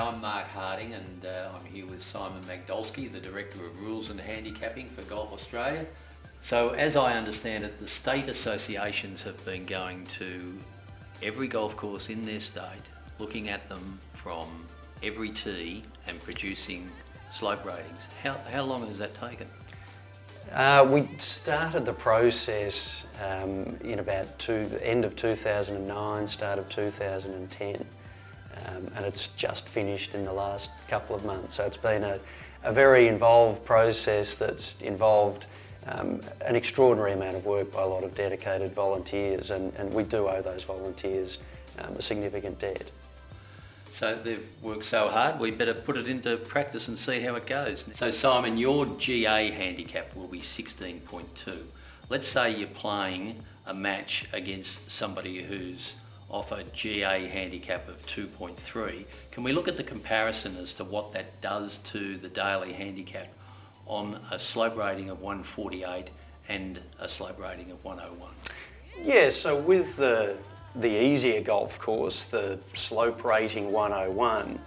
I'm Mark Harding and I'm here with Simon Majdulski, the Director of Rules and Handicapping for Golf Australia. So as I understand it, the state associations have been going to every golf course in their state, looking at them from every tee and producing slope ratings. How long has that taken? We started the process in about the end of 2009, start of 2010, and it's just finished in the last couple of months. So it's been a very involved process that's involved an extraordinary amount of work by a lot of dedicated volunteers, and we do owe those volunteers a significant debt. So they've worked so hard, we better put it into practice and see how it goes. So Simon, your GA handicap will be 16.2. Let's say you're playing a match against somebody who's off a GA handicap of 2.3. Can we look at the comparison as to what that does to the daily handicap on a slope rating of 148 and a slope rating of 101? Yeah, so with the easier golf course, the slope rating 101,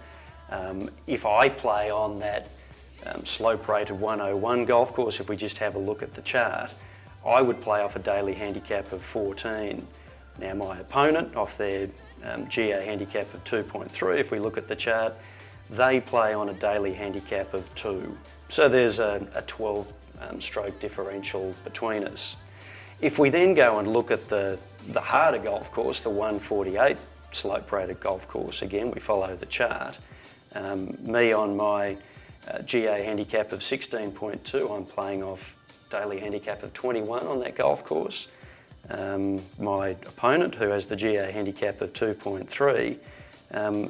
if I play on that slope rated 101 golf course, if we just have a look at the chart, I would play off a daily handicap of 14. Now my opponent, off their GA handicap of 2.3, if we look at the chart, they play on a daily handicap of 2. So there's a 12 stroke differential between us. If we then go and look at the harder golf course, the 148 slope rated golf course, again we follow the chart. Me on my GA handicap of 16.2, I'm playing off daily handicap of 21 on that golf course. My opponent, who has the GA handicap of 2.3,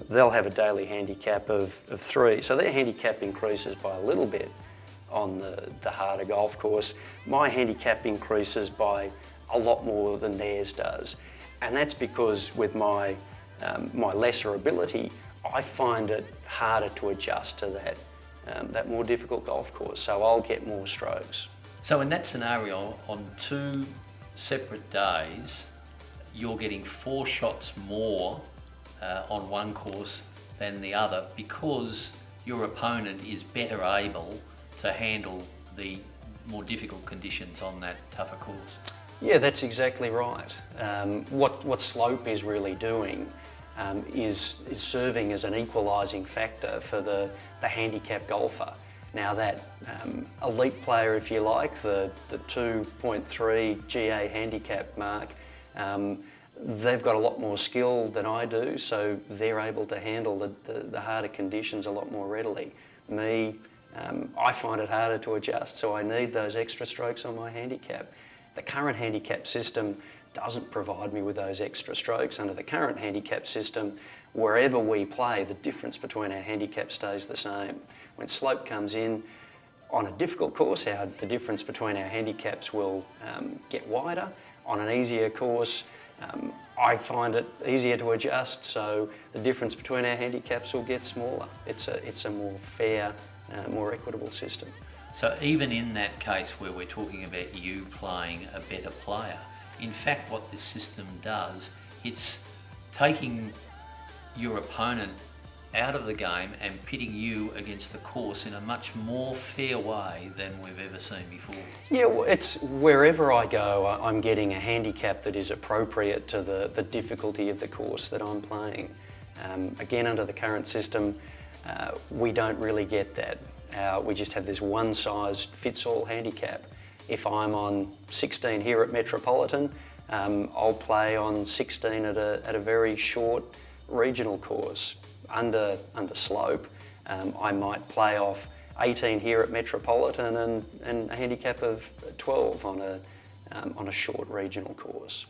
they'll have a daily handicap of 3. So their handicap increases by a little bit on the harder golf course. My handicap increases by a lot more than theirs does. And that's because with my lesser ability, I find it harder to adjust to that more difficult golf course. So I'll get more strokes. So in that scenario, on 2 separate days, you're getting 4 shots more on one course than the other because your opponent is better able to handle the more difficult conditions on that tougher course. Yeah, that's exactly right. What slope is really doing is serving as an equalising factor for the handicap golfer. Now that elite player, if you like, the 2.3 GA handicap mark, they've got a lot more skill than I do, so they're able to handle the harder conditions a lot more readily. Me, I find it harder to adjust, so I need those extra strokes on my handicap. The current handicap system doesn't provide me with those extra strokes. Under the current handicap system, wherever we play, the difference between our handicap stays the same. When slope comes in, on a difficult course, the difference between our handicaps will get wider. On an easier course, I find it easier to adjust, so the difference between our handicaps will get smaller. It's a more fair, more equitable system. So even in that case where we're talking about you playing a better player, in fact what this system does, it's taking your opponent out of the game and pitting you against the course in a much more fair way than we've ever seen before. Yeah, well, it's wherever I go, I'm getting a handicap that is appropriate to the difficulty of the course that I'm playing. Again, under the current system, we don't really get that. We just have this one-size-fits-all handicap. If I'm on 16 here at Metropolitan, I'll play on 16 at a very short regional course. Under slope, I might play off 18 here at Metropolitan and a handicap of 12 on a short regional course.